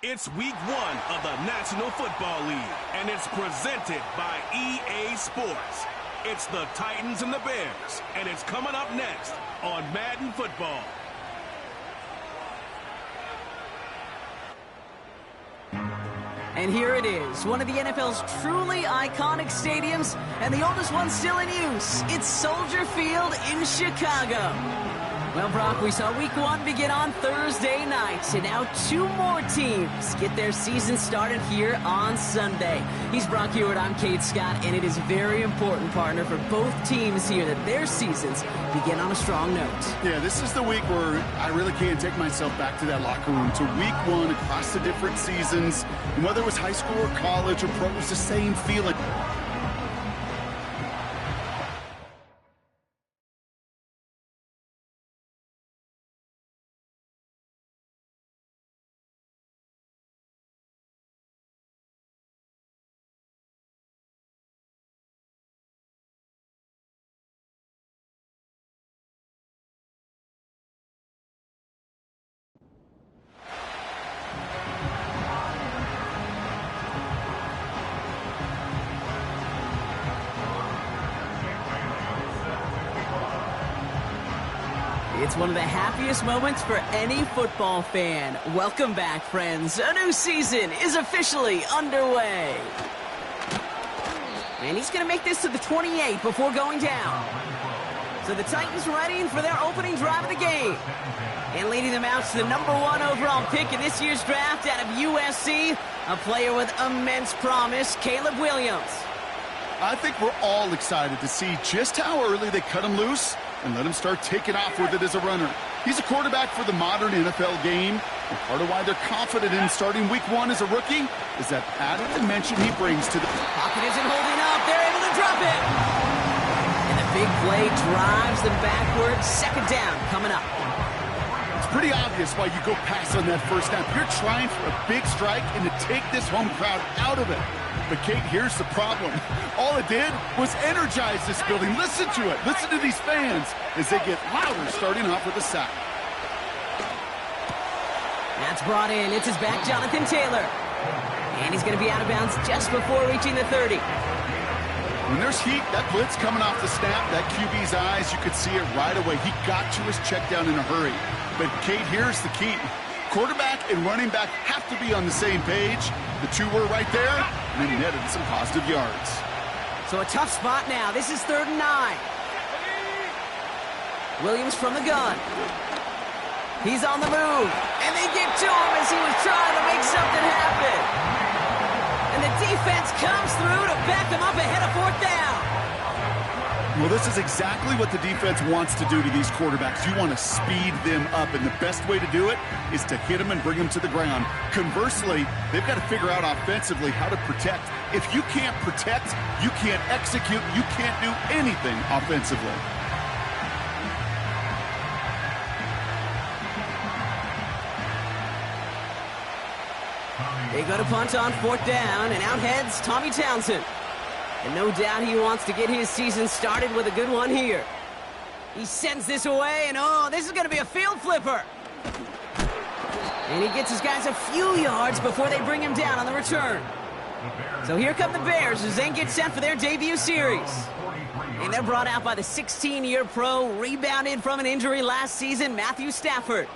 It's week 1 of the National Football League, and it's presented by EA Sports. It's the Titans and the Bears, and it's coming up next on Madden Football. And here it is, one of the NFL's truly iconic stadiums, and the oldest one still in use. It's Soldier Field in Chicago. Well, Brock, we saw week 1 begin on Thursday night, and now 2 more teams get their season started here on Sunday. He's Brock Hewitt, I'm Kate Scott, and it is very important, partner, for both teams here that their seasons begin on a strong note. Yeah, this is the week where I really can't take myself back to that locker room, to week 1 across the different seasons, and whether it was high school or college or pro, it was the same feeling. It's one of the happiest moments for any football fan. Welcome back, friends. A new season is officially underway. And he's going to make this to the 28 before going down. So the Titans ready for their opening drive of the game. And leading them out to the #1 overall pick in this year's draft out of USC, a player with immense promise, Caleb Williams. I think we're all excited to see just how early they cut him loose and let him start taking off with it as a runner. He's a quarterback for the modern NFL game, and part of why they're confident in starting week 1 as a rookie is that added dimension he brings to the pocket isn't holding up. They're able to drop it. And the big play drives them backwards. Second down coming up. It's pretty obvious why you go pass on that first snap. You're trying for a big strike and to take this home crowd out of it. But, Kate, here's the problem. All it did was energize this building. Listen to it. Listen to these fans as they get louder starting off with a sack. That's brought in. It's his back, Jonathan Taylor. And he's going to be out of bounds just before reaching the 30. When there's heat, that blitz coming off the snap, that QB's eyes, you could see it right away. He got to his check down in a hurry. But, Kate, here's the key. Quarterback and running back have to be on the same page. The 2 were right there, and they netted some positive yards. So a tough spot now. This is 3rd and 9. Williams from the gun. He's on the move, and they get to him as he was trying to make something happen. And the defense comes through to back them up ahead of 4th down. Well, this is exactly what the defense wants to do to these quarterbacks. You want to speed them up, and the best way to do it is to hit them and bring them to the ground. Conversely, they've got to figure out offensively how to protect. If you can't protect, you can't execute, you can't do anything offensively. They go to punt on 4th down, and out heads Tommy Townsend. And no doubt he wants to get his season started with a good one here. He sends this away, and oh, this is going to be a field flipper. And he gets his guys a few yards before they bring him down on the return. So here come the Bears as they get set for their debut series. And they're brought out by the 16-year pro, rebounded from an injury last season, Matthew Stafford.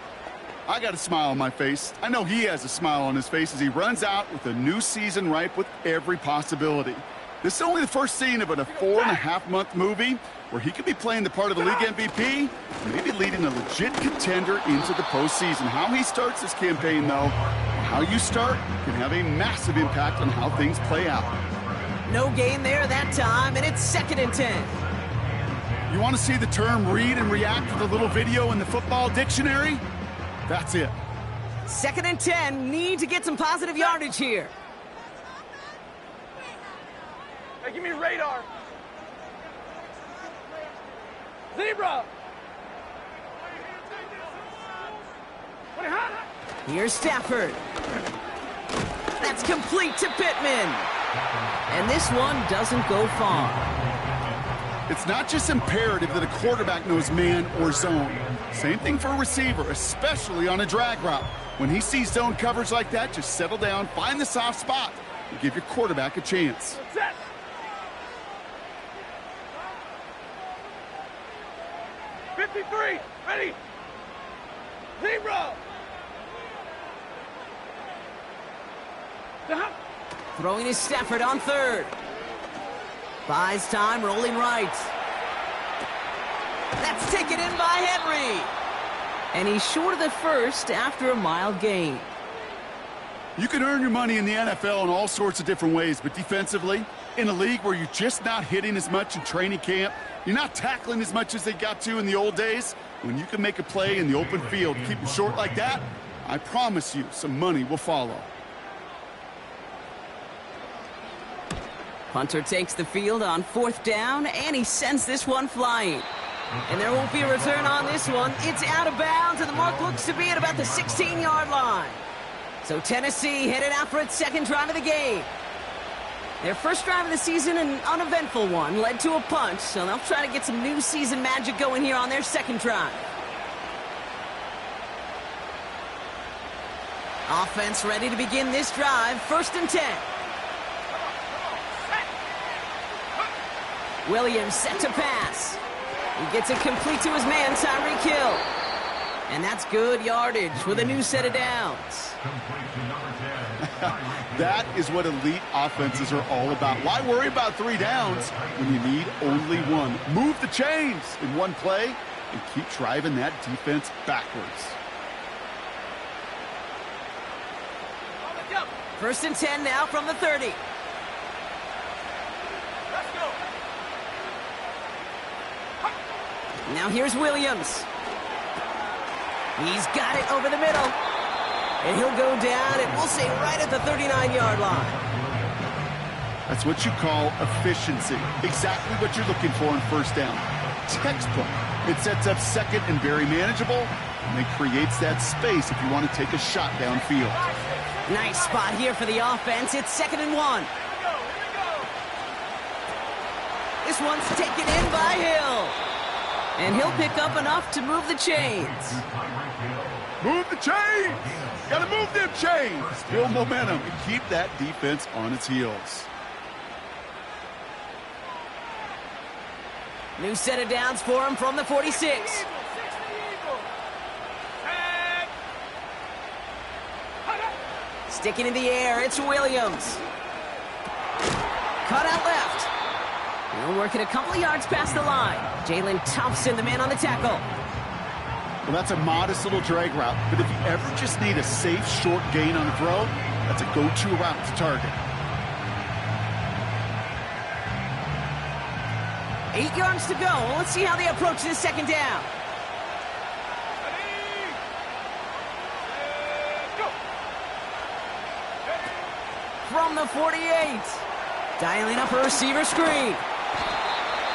I got a smile on my face. I know he has a smile on his face as he runs out with a new season ripe with every possibility. This is only the first scene of a 4.5-month movie where he could be playing the part of the league MVP, maybe leading a legit contender into the postseason. How he starts this campaign, though, how you start can have a massive impact on how things play out. No gain there that time, and it's 2nd and 10. You want to see the term read and react with a little video in the football dictionary? That's it. 2nd and 10, need to get some positive yardage here. Hey, give me radar. Zebra. Here's Stafford. That's complete to Pittman. And this one doesn't go far. It's not just imperative that a quarterback knows man or zone. Same thing for a receiver, especially on a drag route. When he sees zone coverage like that, just settle down, find the soft spot, and give your quarterback a chance. Set. '53, ready. Zero. Down. Throwing his Stafford on third. Buys time, rolling right. That's taken in by Henry. And he's short of the first after a mild gain. You can earn your money in the NFL in all sorts of different ways, but defensively, in a league where you're just not hitting as much in training camp, you're not tackling as much as they got to in the old days, when you can make a play in the open field, keep them short like that, I promise you some money will follow. Punter takes the field on 4th down, and he sends this one flying. And there won't be a return on this one. It's out of bounds, and the mark looks to be at about the 16-yard line. So Tennessee headed out for its second drive of the game. Their first drive of the season, an uneventful one, led to a punt, so they'll try to get some new season magic going here on their second drive. Offense ready to begin this drive, 1st and 10. Williams set to pass. He gets it complete to his man, Tyreek Hill. And that's good yardage with a new set of downs. That is what elite offenses are all about. Why worry about 3 downs when you need only one? Move the chains in one play and keep driving that defense backwards. 1st and 10 now from the 30. Let's go. Now here's Williams. He's got it over the middle. And he'll go down, and we'll say right at the 39-yard line. That's what you call efficiency. Exactly what you're looking for in 1st down. Textbook. It sets up 2nd and very manageable, and it creates that space if you want to take a shot downfield. Nice spot here for the offense. It's 2nd and 1. Here we go. This one's taken in by Hill. And he'll pick up enough to move the chains. Move the chains! Gotta move them chains! Build momentum and keep that defense on its heels. New set of downs for him from the 46. Sticking in the air, it's Williams. Cut out left. He'll work it a couple of yards past the line. Jalen Thompson, the man on the tackle. Well, that's a modest little drag route, but if you ever just need a safe, short gain on a throw, that's a go-to route to target. 8 yards to go. Let's see how they approach this 2nd down. From the 48. Dialing up a receiver screen.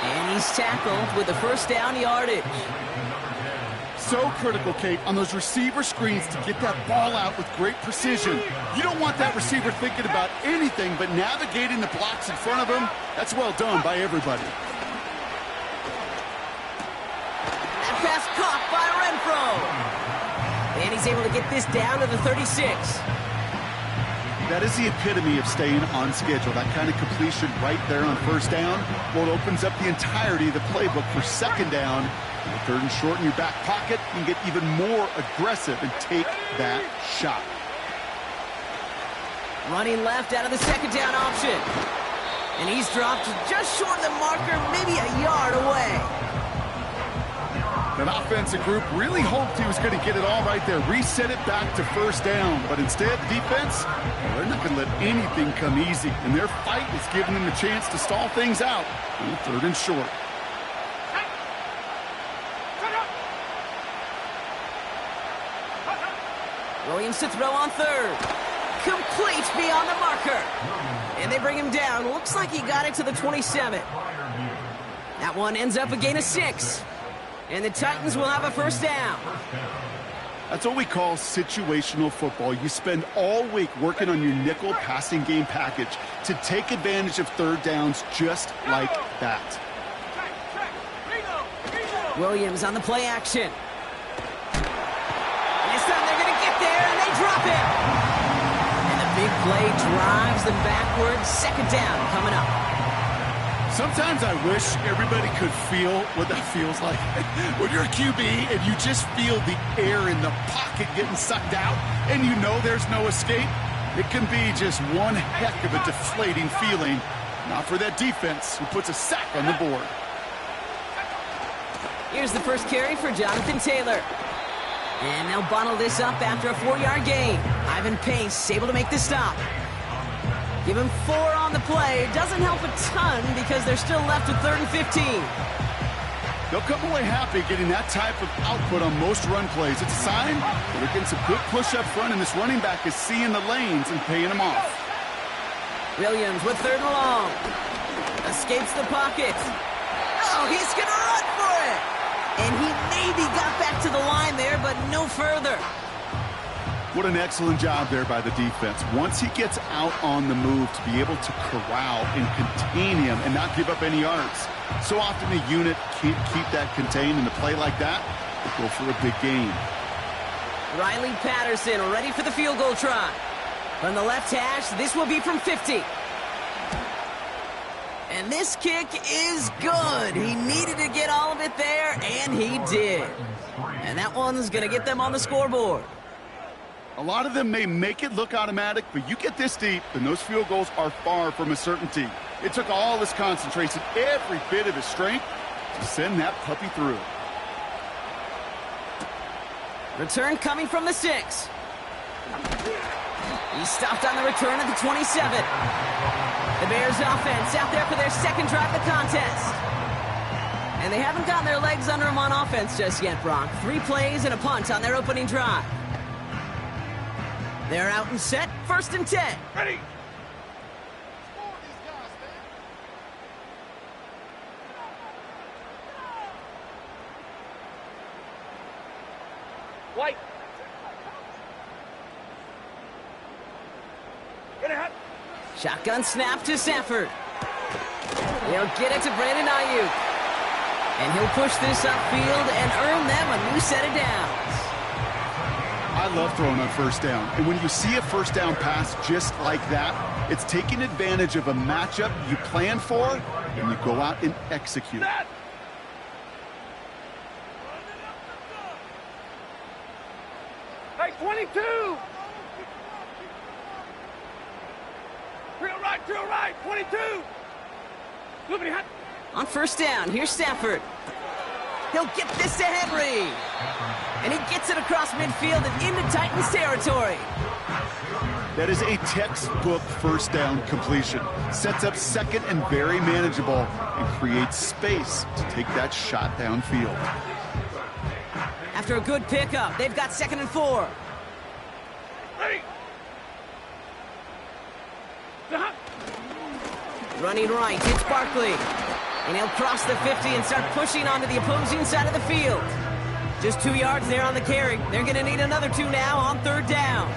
And he's tackled with the 1st down yardage. So critical, Kate, on those receiver screens to get that ball out with great precision. You don't want that receiver thinking about anything but navigating the blocks in front of him. That's well done by everybody. That pass caught by Renfro. And he's able to get this down to the 36. That is the epitome of staying on schedule. That kind of completion right there on 1st down. Well, it opens up the entirety of the playbook for 2nd down. With 3rd and short in your back pocket, you can get even more aggressive and take that shot. Running left out of the 2nd down option. And he's dropped just short of the marker, maybe a yard away. That offensive group really hoped he was going to get it all right there, reset it back to 1st down. But instead, the defense, well, they're not going to let anything come easy. And their fight is giving them a chance to stall things out on 3rd and short. Williams to throw on 3rd. Complete beyond the marker. And they bring him down. Looks like he got it to the 27. That one ends up a gain of 6. And the Titans will have a 1st down. That's what we call situational football. You spend all week working on your nickel passing game package to take advantage of 3rd downs just like that. Williams on the play action. This time they're going to get there, and they drop him. And the big play drives them backwards. Second down coming up. Sometimes I wish everybody could feel what that feels like. When you're a QB and you just feel the air in the pocket getting sucked out and you know there's no escape, it can be just one heck of a deflating feeling. Not for that defense who puts a sack on the board. Here's the first carry for Jonathan Taylor. And they'll bottle this up after a 4-yard gain. Ivan Pace able to make the stop. Give him 4 on the play. Doesn't help a ton because they're still left with 3rd and 15. They'll come away happy getting that type of output on most run plays. It's a sign that they're getting some good push up front, and this running back is seeing the lanes and paying them off. Williams with 3rd and long. Escapes the pocket. Oh, he's going to run for it. And he maybe got back to the line there, but no further. What an excellent job there by the defense. Once he gets out on the move, to be able to corral and contain him and not give up any yards. So often the unit can't keep that contained, and a play like that will go for a big gain. Riley Patterson ready for the field goal try. From the left hash, this will be from 50. And this kick is good. He needed to get all of it there, and he did. And that one's going to get them on the scoreboard. A lot of them may make it look automatic, but you get this deep, and those field goals are far from a certainty. It took all his concentration, every bit of his strength, to send that puppy through. Return coming from the 6. He stopped on the return at the 27. The Bears offense out there for their second drive of the contest. And they haven't gotten their legs under them on offense just yet, Brock. 3 plays and a punt on their opening drive. They're out and set, 1st and 10. Ready. White. Get ahead. Shotgun snap to Stafford. He'll get it to Brandon Ayuk. And he'll push this upfield and earn them a new set of downs. I love throwing on 1st down. And when you see a 1st down pass just like that, it's taking advantage of a matchup you plan for, and you go out and execute. Hey, 22. To the right, 22. Moving ahead. On 1st down, here's Stafford. He'll get this to Henry. And he gets it across midfield and into Titans territory. That is a textbook 1st down completion. Sets up 2nd and very manageable, and creates space to take that shot downfield. After a good pickup, they've got 2nd and 4. Ready. Running right, it's Barkley. And he'll cross the 50 and start pushing onto the opposing side of the field. Just 2 yards there on the carry. They're going to need another 2 now on 3rd down.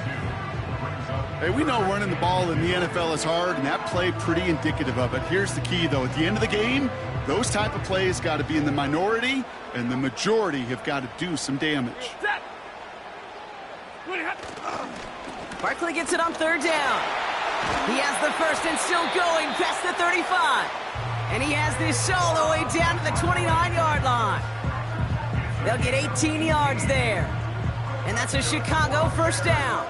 Hey, we know running the ball in the NFL is hard, and that play pretty indicative of it. Here's the key, though. At the end of the game, those type of plays got to be in the minority, and the majority have got to do some damage. Set. Barkley gets it on 3rd down. He has the 1st and still going past the 35. And he has this all the way down to the 29-yard line. They'll get 18 yards there. And that's a Chicago 1st down.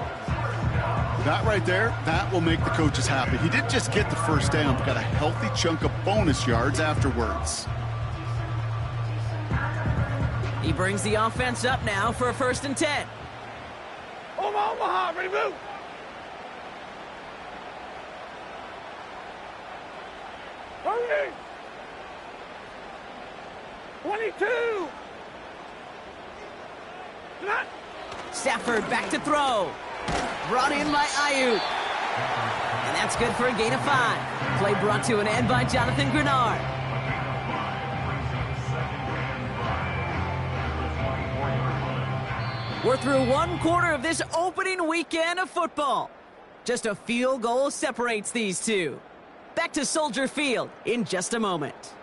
That right there, that will make the coaches happy. He didn't just get the 1st down, but got a healthy chunk of bonus yards afterwards. He brings the offense up now for a 1st and 10. Omaha, ready to move. Hurry. 22. Stafford back to throw. Brought in by Ayuk. And that's good for a gain of 5. Play brought to an end by Jonathan Grenard. We're through 1/4 of this opening weekend of football. Just a field goal separates these two. Back to Soldier Field in just a moment.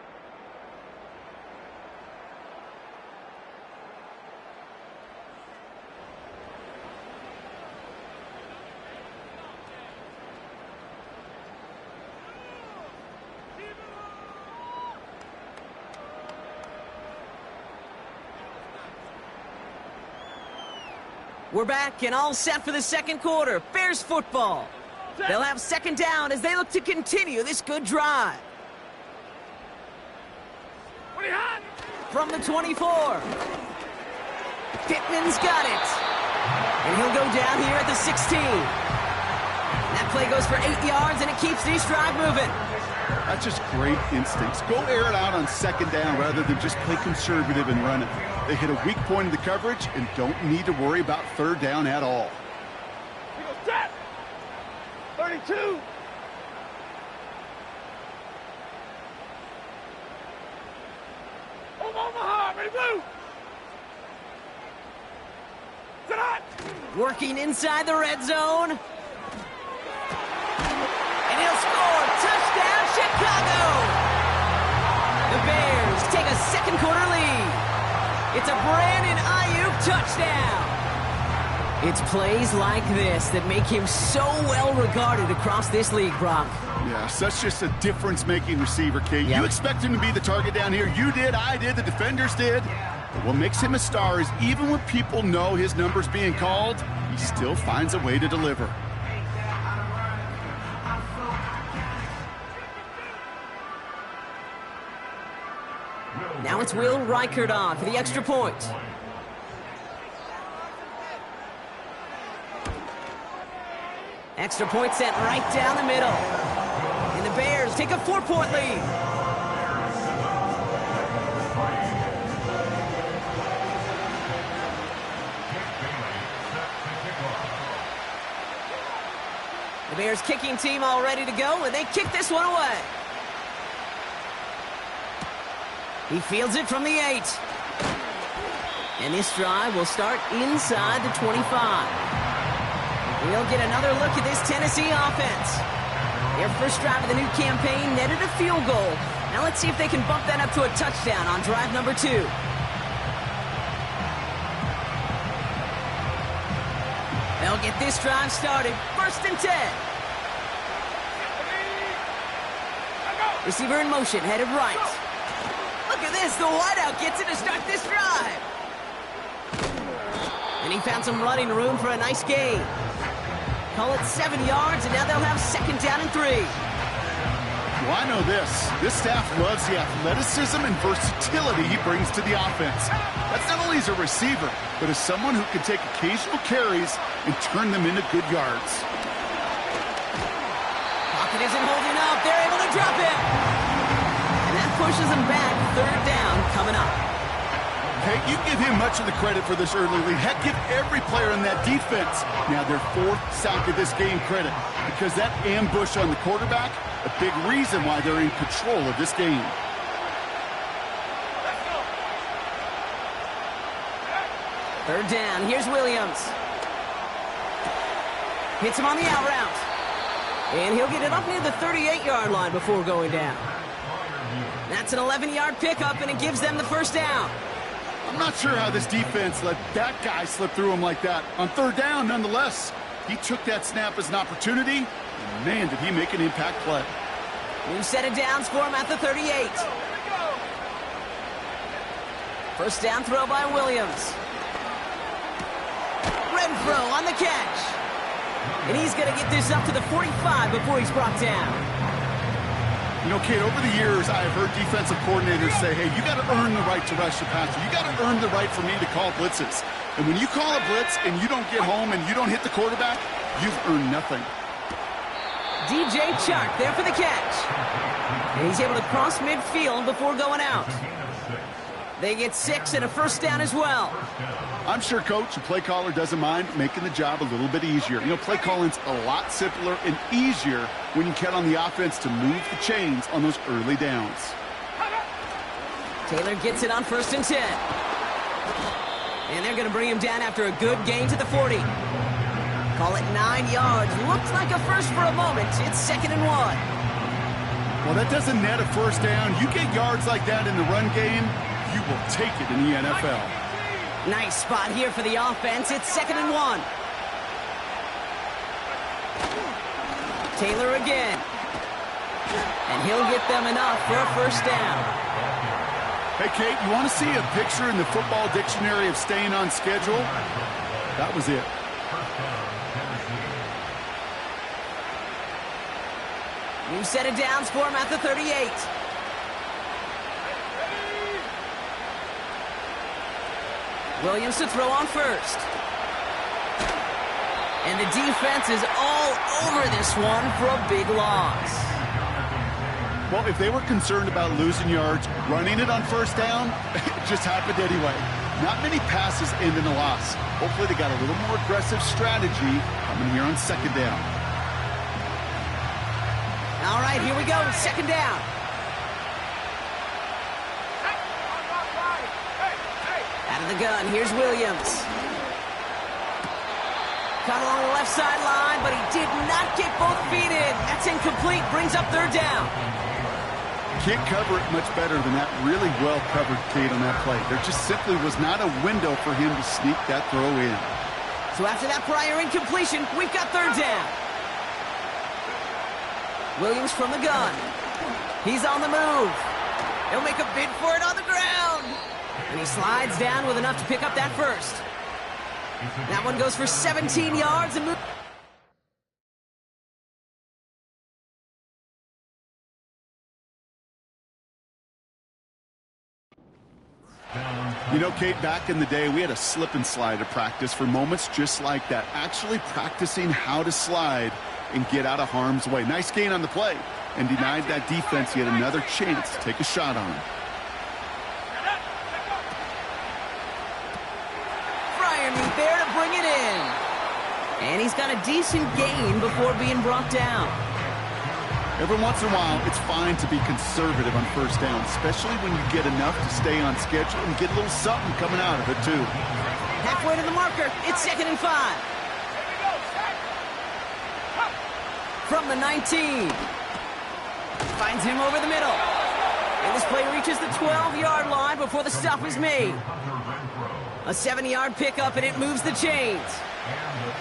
We're back and all set for the second quarter. Bears football. They'll have second down as they look to continue this good drive. From the 24. Pittman's got it. And he'll go down here at the 16. That play goes for 8 yards, and it keeps this drive moving. That's just great instincts. Go air it out on second down rather than just play conservative and run it. They hit a weak point in the coverage and don't need to worry about third down at all. 32. Omaha, ready to move. Working inside the red zone. And he'll score. Touchdown, Chicago! The Bears take a second quarter lead. It's a Brandon Ayuk touchdown. It's plays like this that make him so well regarded across this league, Brock. Yeah, such just a difference-making receiver, Kate. Yep. You expect him to be the target down here. You did, I did, the defenders did. But what makes him a star is even when people know his number's being called, he still finds a way to deliver. Now it's Will Reichert on for the extra point. Extra point sent right down the middle. And the Bears take a 4-point lead. The Bears kicking team all ready to go, and they kick this one away. He fields it from the 8. And this drive will start inside the 25. We'll get another look at this Tennessee offense. Their first drive of the new campaign netted a field goal. Now let's see if they can bump that up to a touchdown on drive number 2. They'll get this drive started. First and 10. Receiver in motion, headed right. Look at this, the wideout gets it to start this drive. And he found some running room for a nice gain. Call it 7 yards, and now they'll have second down and 3. Well, I know this. This staff loves the athleticism and versatility he brings to the offense. That's not only as a receiver, but as someone who can take occasional carries and turn them into good yards. Pocket isn't holding up. They're able to drop him. And that pushes them back. Third down coming up. Hey, you give him much of the credit for this early lead. Heck, give every player in that defense now their 4th sack of this game credit, because that ambush on the quarterback, a big reason why they're in control of this game. Third down. Here's Williams. Hits him on the out route. And he'll get it up near the 38-yard line before going down. That's an 11-yard pickup, and it gives them the first down. I'm not sure how this defense let that guy slip through him like that. On third down, nonetheless, he took that snap as an opportunity, and man, did he make an impact play. New set of downs for him at the 38. First down throw by Williams. Renfro on the catch. And he's going to get this up to the 45 before he's brought down. You know, Kate, over the years, I've heard defensive coordinators say, hey, you got to earn the right to rush the passer. You got to earn the right for me to call blitzes. And when you call a blitz and you don't get home and you don't hit the quarterback, you've earned nothing. DJ Chark there for the catch. And he's able to cross midfield before going out. They get 6 and a first down as well. I'm sure Coach, the play caller, doesn't mind making the job a little bit easier. You know, play calling's a lot simpler and easier when you count on the offense to move the chains on those early downs. Taylor gets it on first and 10. And they're going to bring him down after a good gain to the 40. Call it 9 yards. Looks like a first for a moment. It's second and 1. Well, that doesn't net a first down. You get yards like that in the run game, you will take it in the NFL. Nice spot here for the offense. It's second and 1. Taylor again. And he'll get them enough for a first down. Hey, Kate, you want to see a picture in the football dictionary of staying on schedule? That was it. New set of downs for him at the 38. Williams to throw on first. And the defense is all over this one for a big loss. Well, if they were concerned about losing yards, running it on first down, it just happened anyway. Not many passes end in a loss. Hopefully they got a little more aggressive strategy coming here on second down. All right, here we go, second down. Out of the gun, here's Williams. Caught along the left sideline, but he did not get both feet in. That's incomplete, brings up third down. Can't cover it much better than that. Really well covered, Kate, on that play. There just simply was not a window for him to sneak that throw in. So after that prior incompletion, we've got third down. Williams from the gun. He's on the move. He'll make a bid for it on the ground. And he slides down with enough to pick up that first. That one goes for 17 yards and moves. You know, Kate, back in the day, we had a slip and slide at practice for moments just like that. Actually practicing how to slide and get out of harm's way. Nice gain on the play and denied that defense yet another chance to take a shot on him. Fryermuth there to bring it in. And he's got a decent gain before being brought down. Every once in a while, it's fine to be conservative on first down, especially when you get enough to stay on schedule and get a little something coming out of it, too. Halfway to the marker, it's 2nd and 5. From the 19. Finds him over the middle. And this play reaches the 12-yard line before the stop is made. A 7-yard pickup, and it moves the chains.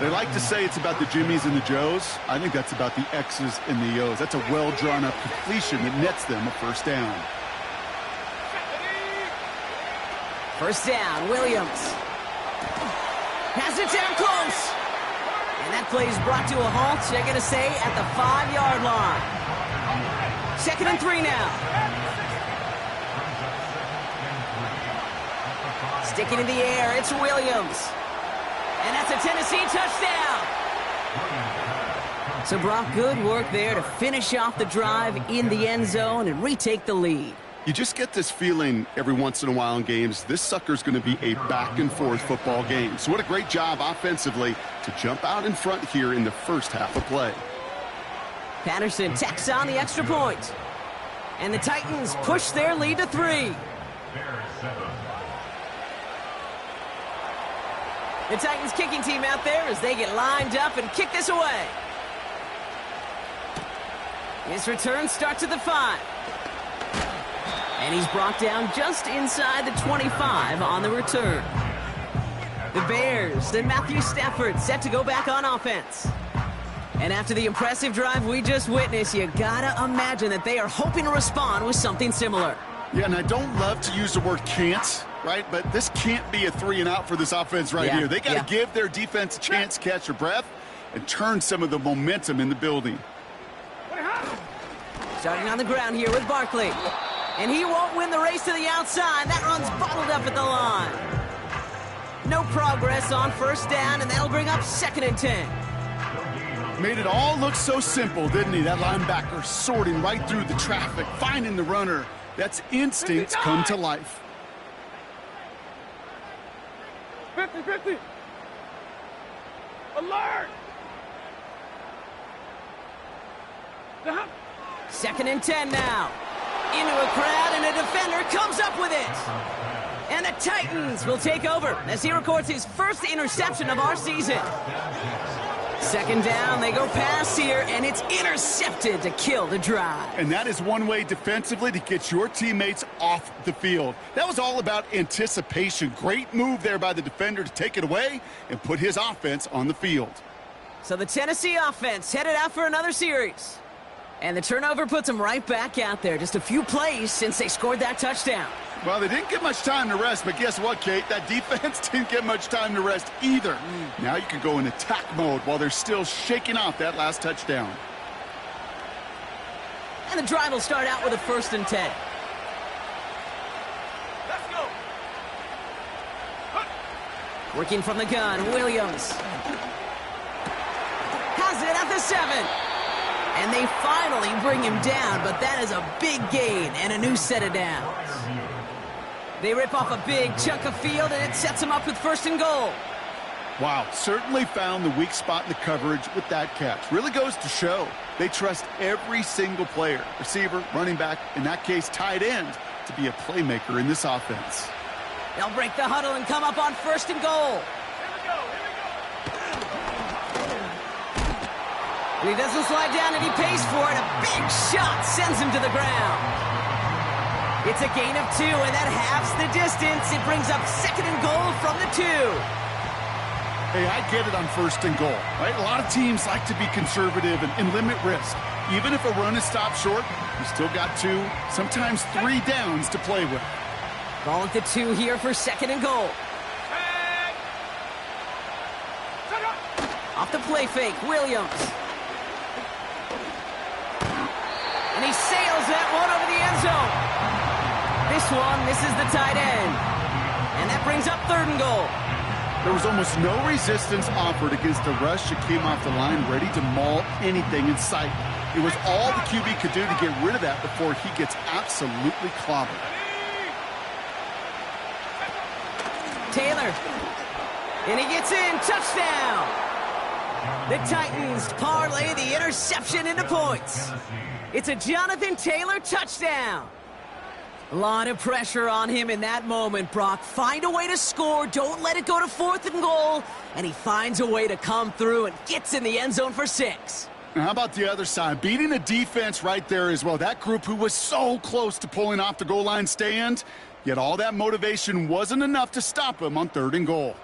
They like to say it's about the Jimmies and the Joes. I think that's about the X's and the O's. That's a well-drawn-up completion that nets them a first down. First down, Williams. Has it down close. And that play is brought to a halt, they're going to say, at the 5-yard line. 2nd and 3 now. Sticking in the air, it's Williams. And that's a Tennessee touchdown. So, Brock, good work there to finish off the drive in the end zone and retake the lead. You just get this feeling every once in a while in games, this sucker's going to be a back-and-forth football game. So what a great job offensively to jump out in front here in the first half of play. Patterson tacks on the extra point. And the Titans push their lead to 3. The Titans kicking team out there as they get lined up and kick this away. His return starts at the 5. And he's brought down just inside the 25 on the return. The Bears and Matthew Stafford set to go back on offense. And after the impressive drive we just witnessed, you gotta imagine that they are hoping to respond with something similar. Yeah, and I don't love to use the word can't, right? But this can't be a 3-and-out for this offense right here. They got to give their defense a chance to catch their breath and turn some of the momentum in the building. Starting on the ground here with Barkley. And he won't win the race to the outside. That run's bottled up at the line. No progress on first down, and that'll bring up 2nd and 10. Made it all look so simple, didn't he? That linebacker sorting right through the traffic, finding the runner. That's instincts come to life. 50-50. Alert! Down. 2nd and 10 now. Into a crowd, and a defender comes up with it. And the Titans will take over as he records his first interception of our season. 2nd down, they go pass here, and it's intercepted to kill the drive. And that is one way defensively to get your teammates off the field. That was all about anticipation. Great move there by the defender to take it away and put his offense on the field. So the Tennessee offense headed out for another series. And the turnover puts them right back out there. Just a few plays since they scored that touchdown. Well, they didn't get much time to rest, but guess what, Kate? That defense didn't get much time to rest either. Now you can go in attack mode while they're still shaking off that last touchdown. And the drive will start out with a 1st and 10. Let's go. Working from the gun, Williams. Has it at the 7. And they finally bring him down, but that is a big gain and a new set of downs. They rip off a big chunk of field, and it sets them up with 1st and goal. Wow, certainly found the weak spot in the coverage with that catch. Really goes to show they trust every single player, receiver, running back, in that case, tight end, to be a playmaker in this offense. They'll break the huddle and come up on 1st and goal. And he doesn't slide down, and he pays for it. A big shot sends him to the ground. It's a gain of 2, and that halves the distance. It brings up 2nd and goal from the 2. Hey, I get it on 1st and goal, right? A lot of teams like to be conservative and limit risk. Even if a run is stopped short, you still got 2, sometimes 3 downs to play with. Ball at the 2 here for 2nd and goal. Off the play fake, Williams. And he sails that one over the end zone. This one misses the tight end. And that brings up 3rd and goal. There was almost no resistance offered against a rush that came off the line ready to maul anything in sight. It was all the QB could do to get rid of that before he gets absolutely clobbered. Taylor. And he gets in. Touchdown. The Titans parlay the interception into points. It's a Jonathan Taylor touchdown. A lot of pressure on him in that moment, Brock. Find a way to score. Don't let it go to 4th and goal. And he finds a way to come through and gets in the end zone for 6. Now, how about the other side? Beating a defense right there as well. That group who was so close to pulling off the goal line stand, yet all that motivation wasn't enough to stop him on 3rd and goal.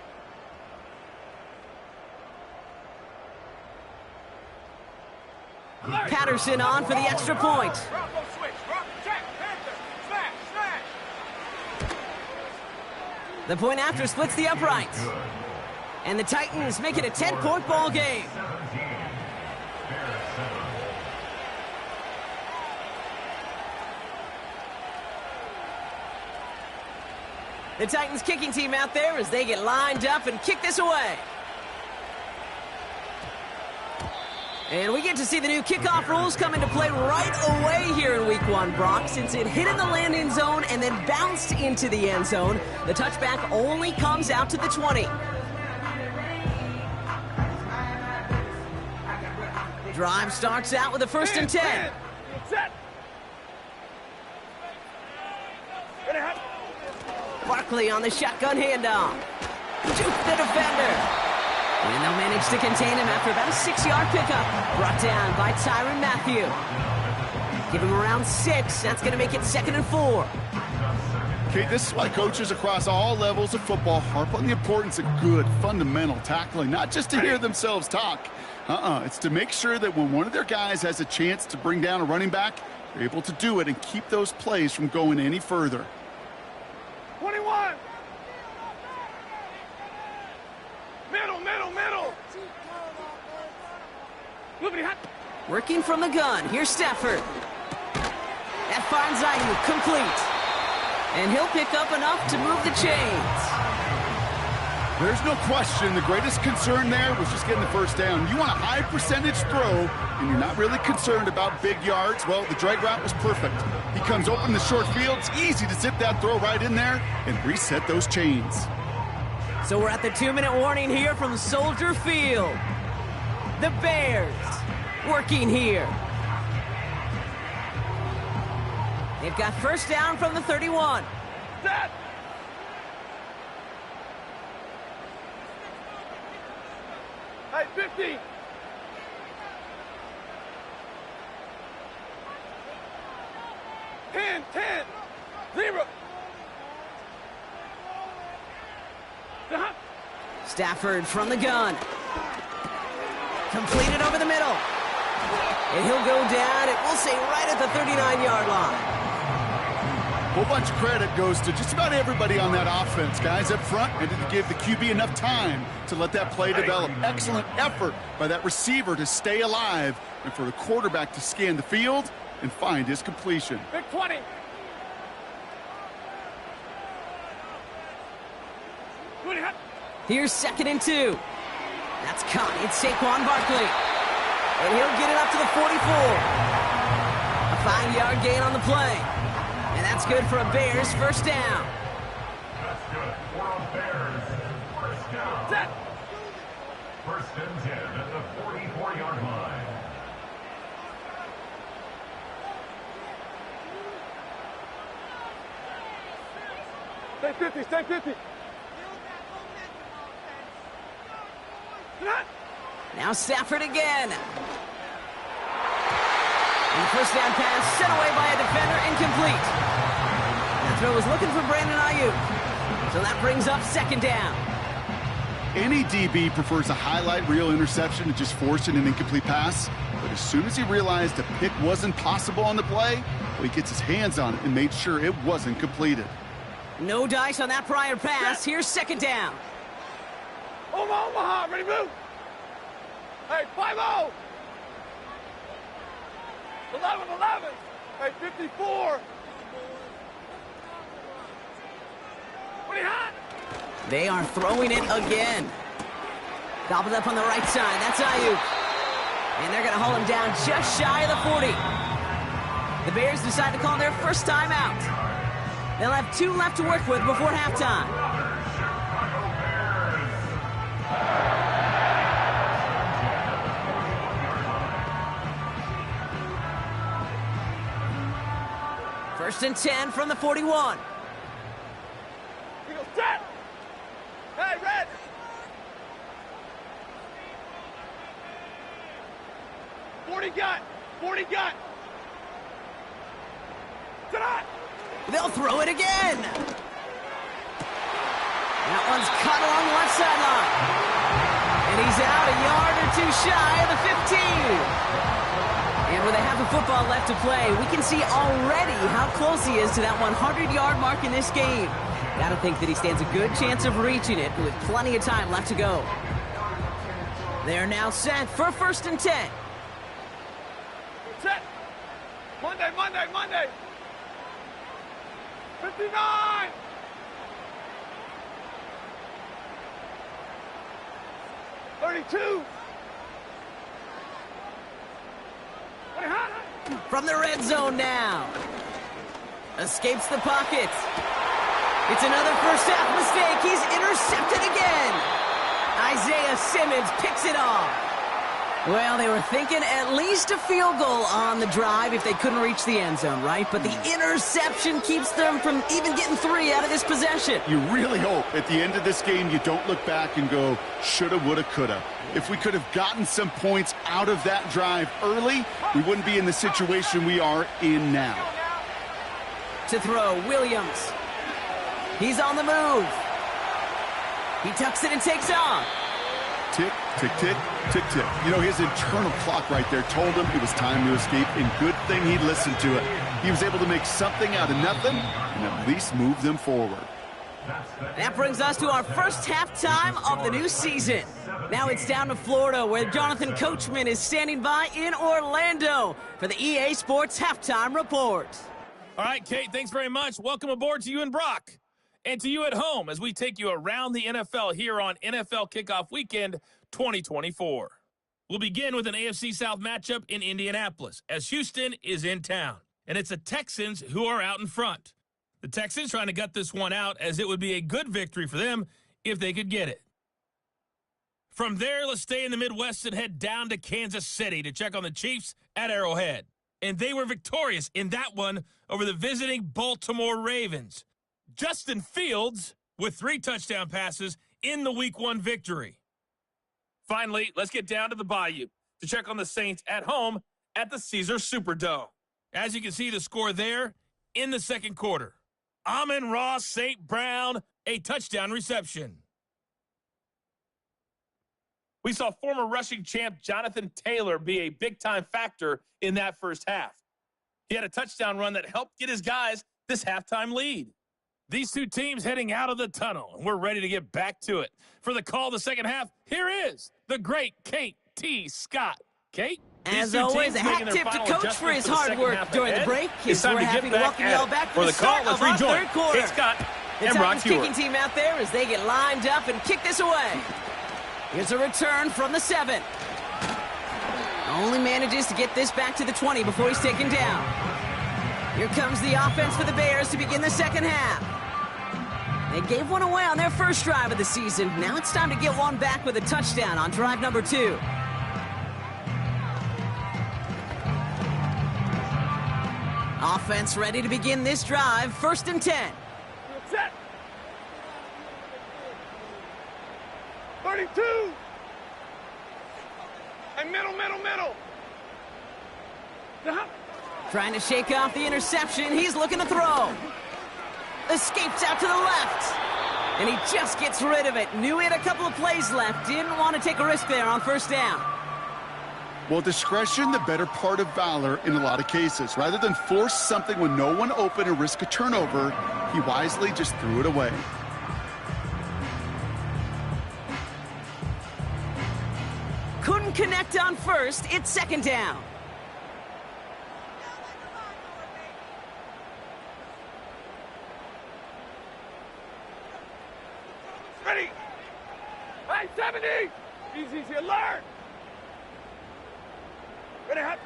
Patterson on for the extra point. The point after splits the uprights. And the Titans make it a 10-point ball game. The Titans kicking team out there as they get lined up and kick this away. And we get to see the new kickoff rules come into play right away here in Week 1, Brock. Since it hit in the landing zone and then bounced into the end zone, the touchback only comes out to the 20. Drive starts out with a 1st and 10. Barkley on the shotgun handoff. Juke the defender. And they'll manage to contain him after about a 6-yard pickup. Brought down by Tyrann Mathieu. Give him around 6. That's going to make it 2nd and 4. Okay, this is why coaches across all levels of football harp on the importance of good, fundamental tackling, not just to hear themselves talk. It's to make sure that when one of their guys has a chance to bring down a running back, they're able to do it and keep those plays from going any further. 21. Middle. Working from the gun. Here's Stafford. That finds Ayuk complete. And he'll pick up enough to move the chains. There's no question the greatest concern there was just getting the 1st down. You want a high percentage throw, and you're not really concerned about big yards. Well, the drag route was perfect. He comes open in the short field. It's easy to zip that throw right in there and reset those chains. So we're at the 2-minute warning here from Soldier Field. The Bears working here. They've got 1st down from the 31. Set. Hey, 50. Ten. 0. Stafford from the gun. Completed over the middle. And he'll go down, and we'll say right at the 39-yard line. A whole bunch of credit goes to just about everybody on that offense. Guys up front and to give the QB enough time to let that play develop. Excellent effort by that receiver to stay alive and for the quarterback to scan the field and find his completion. Big 20. Here's 2nd and 2. That's caught. It's Saquon Barkley. And he'll get it up to the 44. A 5-yard gain on the play. And that's good for a Bears first down. That's good for a Bears first down. Set. 1st and 10 at the 44-yard line. Stay 50, stay 50. Now Stafford again. And the first down pass sent away by a defender, incomplete. That throw was looking for Brandon Ayuk. So that brings up 2nd down. Any DB prefers a highlight reel interception to just forcing an incomplete pass. But as soon as he realized a pick wasn't possible on the play, well, he gets his hands on it and made sure it wasn't completed. No dice on that prior pass. Here's 2nd down. Omaha, ready, move. Hey, 5-0. 11. Hey, 54. What are you hot? They are throwing it again. Gobbled up on the right side. That's Ayuk. And they're going to haul him down just shy of the 40. The Bears decide to call their first time out. They'll have 2 left to work with before halftime. First and 10 from the 41. Eagles set. Hey, red. Forty got. Tonight. They'll throw it again. That one's cut along the left sideline. And he's out a yard or 2 shy of the 15. And with a half of football left to play, we can see already how close he is to that 100-yard mark in this game. Gotta think that he stands a good chance of reaching it with plenty of time left to go. They're now set for 1st and 10. Set. Monday. 59. $32. From the red zone now. Escapes the pocket. It's another first half mistake. He's intercepted again. Isaiah Simmons picks it off. Well, they were thinking at least a field goal on the drive if they couldn't reach the end zone, right? But the interception keeps them from even getting 3 out of this possession. You really hope at the end of this game you don't look back and go, shoulda, woulda, coulda. If we could have gotten some points out of that drive early, we wouldn't be in the situation we are in now. To throw, Williams. He's on the move. He tucks it and takes off. Tick, tick, tick, tick, tick. You know, his internal clock right there told him it was time to escape, and good thing he listened to it. He was able to make something out of nothing and at least move them forward. That brings us to our first halftime of the new season. Now it's down to Florida, where Jonathan Coachman is standing by in Orlando for the EA Sports Halftime Report. All right, Kate, thanks very much. Welcome aboard to you and Brock. And to you at home as we take you around the NFL here on NFL Kickoff Weekend 2024. We'll begin with an AFC South matchup in Indianapolis as Houston is in town. And it's the Texans who are out in front. The Texans trying to gut this one out as it would be a good victory for them if they could get it. From there, let's stay in the Midwest and head down to Kansas City to check on the Chiefs at Arrowhead. And they were victorious in that one over the visiting Baltimore Ravens. Justin Fields with 3 touchdown passes in the Week 1 victory. Finally, let's get down to the Bayou to check on the Saints at home at the Caesar Superdome. As you can see the score there in the second quarter. Amon-Ra St. Brown, a touchdown reception. We saw former rushing champ Jonathan Taylor be a big-time factor in that first half. He had a touchdown run that helped get his guys this halftime lead. These two teams heading out of the tunnel, and we're ready to get back to it. For the call of the second half, here is the great Kate T. Scott. Kate? As always, a hat tip to Coach for his hard work during the break. We're happy to welcome you all back for the start of our third quarter. Kate Scott the and Brock Titans Hewitt. kicking team out there as they get lined up and kick this away. Here's a return from the 7. Only manages to get this back to the 20 before he's taken down. Here comes the offense for the Bears to begin the second half. They gave one away on their first drive of the season. Now it's time to get one back with a touchdown on drive number 2. Offense ready to begin this drive. 1st and 10. Set. 32. And middle. Trying to shake off the interception. He's looking to throw. Escapes out to the left. And he just gets rid of it. Knew he had a couple of plays left. Didn't want to take a risk there on first down. Well, discretion, the better part of valor in a lot of cases. Rather than force something when no one open and risk a turnover, he wisely just threw it away. Couldn't connect on first. It's 2nd down. Ready. Hey, 70. Easy, alert. Ready, hot.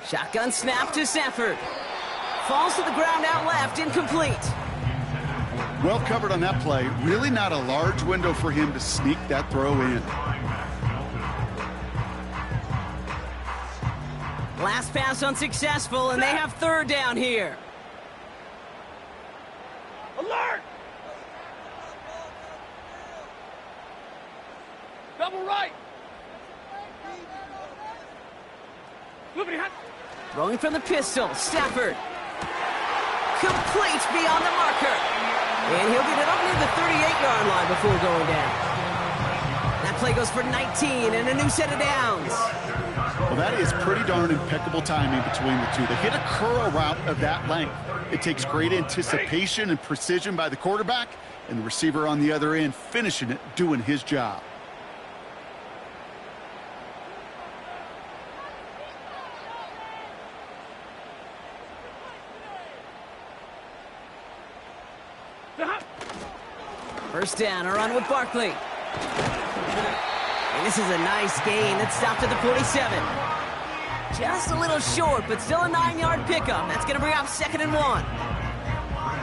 Shotgun snap to Safford. Falls to the ground out left, incomplete. Well covered on that play. Really not a large window for him to sneak that throw in. Last pass unsuccessful, and they have 3rd down here. Alert. Double right. Throwing from the pistol, Stafford. Complete beyond the marker. And he'll get it up near the 38-yard line before going down. That play goes for 19 and a new set of downs. Well, that is pretty darn impeccable timing between the two. They hit a curl route of that length. It takes great anticipation and precision by the quarterback, and the receiver on the other end finishing it, doing his job. First down, a run with Barkley. And this is a nice gain that stopped at the 47. Just a little short, but still a 9-yard pickup. That's going to bring up 2nd and 1.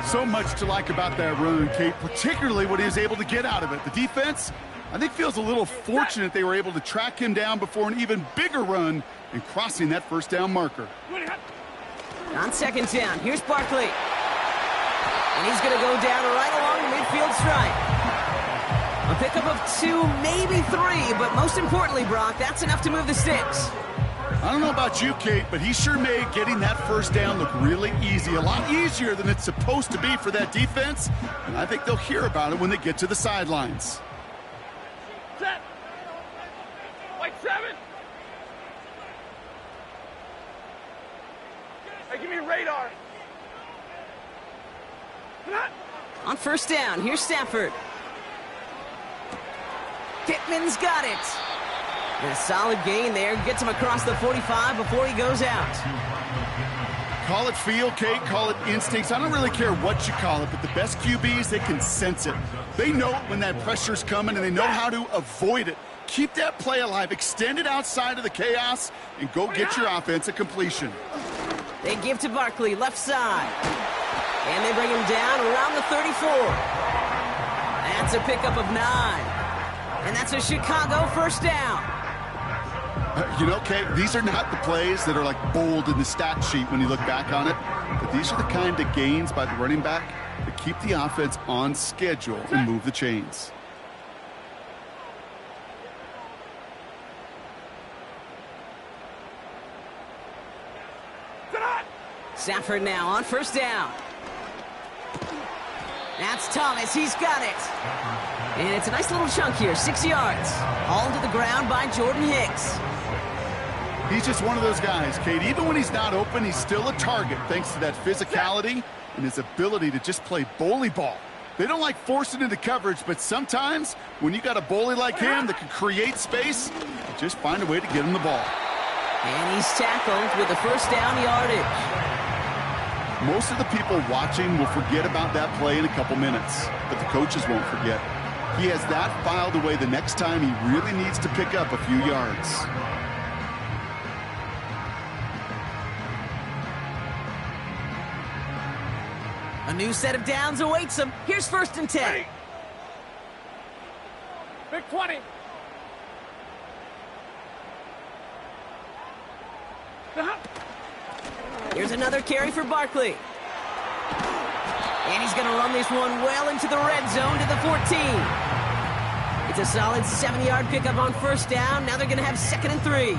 So much to like about that run, Kate, particularly what he was able to get out of it. The defense, I think, feels a little fortunate they were able to track him down before an even bigger run and crossing that first down marker. On 2nd down, here's Barkley. And he's going to go down right along the midfield stripe. A pickup of 2, maybe 3, but most importantly, Brock, that's enough to move the sticks. I don't know about you, Kate, but he sure made getting that first down look really easy. A lot easier than it's supposed to be for that defense. And I think they'll hear about it when they get to the sidelines. Set. White 7. Hey, give me radar. On first down, here's Stafford. Pittman's got it. And a solid gain there. Gets him across the 45 before he goes out. Call it feel, Kate, call it instincts. I don't really care what you call it, but the best QBs, they can sense it. They know when that pressure's coming, and they know how to avoid it. Keep that play alive. Extend it outside of the chaos, and go get your offense a completion. They give to Barkley, left side. And they bring him down around the 34. That's a pickup of 9. And that's a Chicago first down. You know, Kate, these are not the plays that are like bold in the stat sheet when you look back on it. But these are the kind of gains by the running back that keep the offense on schedule and move the chains. Stafford now on first down. That's Thomas. He's got it. And it's a nice little chunk here, 6 yards. Hauled to the ground by Jordan Hicks. He's just one of those guys, Kate. Even when he's not open, he's still a target thanks to that physicality and his ability to just play bully ball. They don't like forcing into coverage, but sometimes when you got a bully like him that can create space, just find a way to get him the ball. And he's tackled with the first down yardage. Most of the people watching will forget about that play in a couple minutes, but the coaches won't forget. He has that filed away the next time he really needs to pick up a few yards. A new set of downs awaits him. Here's 1st and 10. Big 20. Here's another carry for Barkley. And he's going to run this one well into the red zone to the 14. It's a solid 7-yard pickup on 1st down. Now they're going to have 2nd and 3.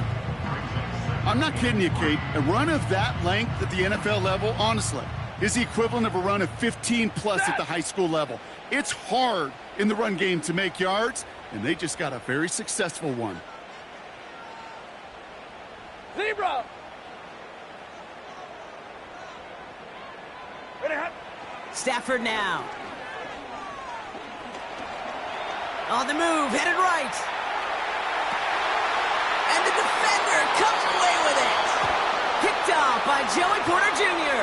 I'm not kidding you, Kate. A run of that length at the NFL level, honestly, is the equivalent of a run of 15-plus at the high school level. It's hard in the run game to make yards, and they just got a very successful one. Zebra. Stafford now. On the move, headed right. And the defender comes away with it. Picked off by Joey Porter Jr.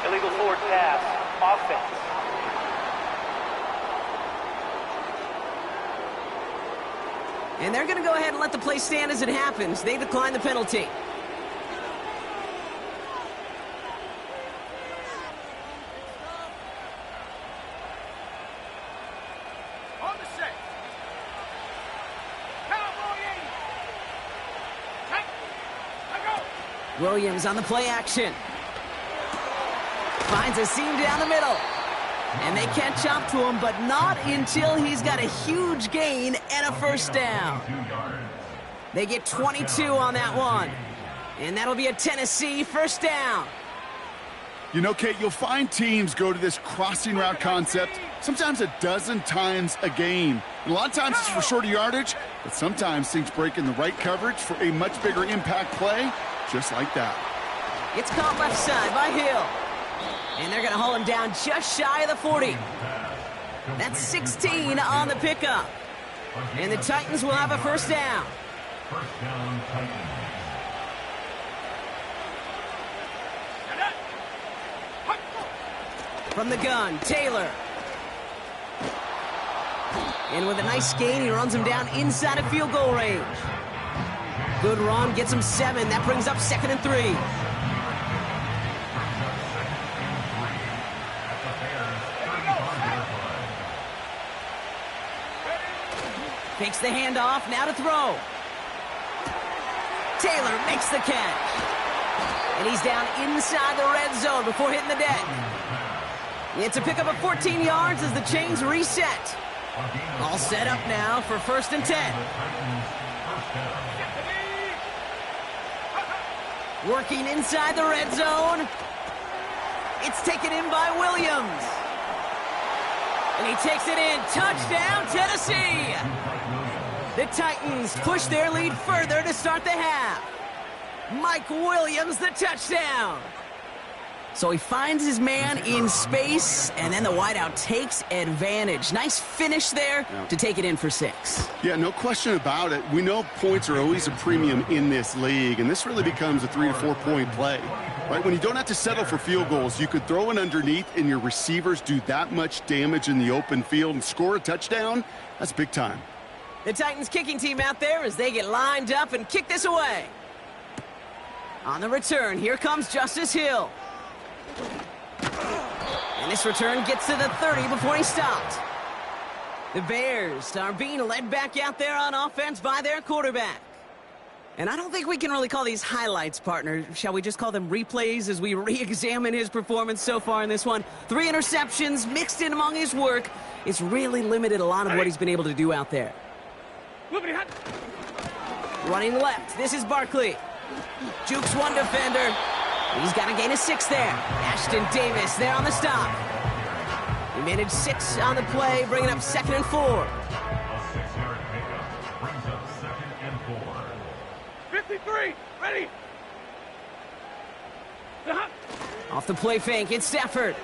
Illegal forward pass. Offense. And they're going to go ahead and let the play stand as it happens. They decline the penalty. On the set. Cowboy 80. Let go. Williams on the play action. Finds a seam down the middle. And they catch up to him, but not until he's got a huge gain and a 1st down. They get 22 on that one. And that'll be a Tennessee 1st down. You know, Kate, you'll find teams go to this crossing route concept sometimes a dozen times a game. And a lot of times it's for shorter yardage, but sometimes things break in the right coverage for a much bigger impact play, just like that. It's caught left side by Hill. And they're going to haul him down just shy of the 40. That's 16 on the pickup. And the Titans will have a 1st down. First down, Titans. From the gun, Taylor. And with a nice gain, he runs him down inside of field goal range. Good run, gets him 7. That brings up 2nd and 3. Takes the handoff, now to throw. Taylor makes the catch. And he's down inside the red zone before hitting the deck. It's a pickup of 14 yards as the chains reset. All set up now for 1st and 10. Working inside the red zone. It's taken in by Williams. And he takes it in. Touchdown, Tennessee! The Titans push their lead further to start the half. Mike Williams, the touchdown. So he finds his man in space, and then the wideout takes advantage. Nice finish there to take it in for 6. Yeah, no question about it. We know points are always a premium in this league, and this really becomes a 3 to 4 point play. Right, when you don't have to settle for field goals, you could throw it underneath, and your receivers do that much damage in the open field and score a touchdown. That's big time. The Titans kicking team out there as they get lined up and kick this away. On the return, here comes Justice Hill. And this return gets to the 30 before he stopped. The Bears are being led back out there on offense by their quarterback. And I don't think we can really call these highlights, partner. Shall we just call them replays as we re-examine his performance so far in this one? 3 interceptions mixed in among his work. It's really limited a lot of what he's been able to do out there. Running left, this is Barkley. Jukes one defender. He's got a gain of 6 there. Ashton Davis there on the stop. He managed 6 on the play, bringing up 2nd and 4. A 6-yard pickup brings up 2nd and 4. 53, ready. Off the play fake, it's Stafford.